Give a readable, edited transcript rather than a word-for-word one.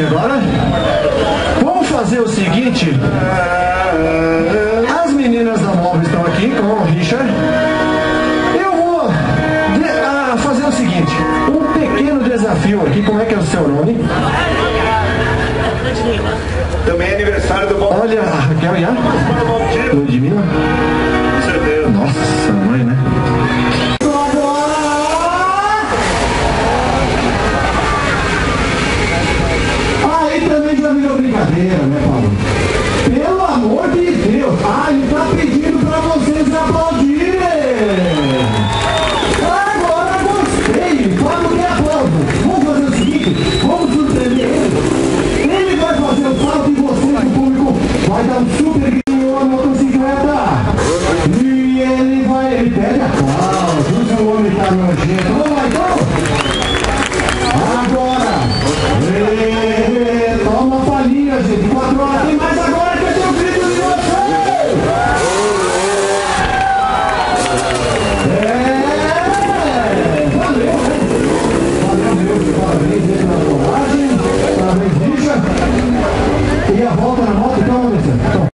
aqui agora. Vamos fazer o seguinte. As meninas da móvel estão aqui com o Richard. Eu vou fazer o seguinte. Um pequeno desafio aqui. Como é que é o seu nome? Também é aniversário do Bob. Olha, a Raquel, já?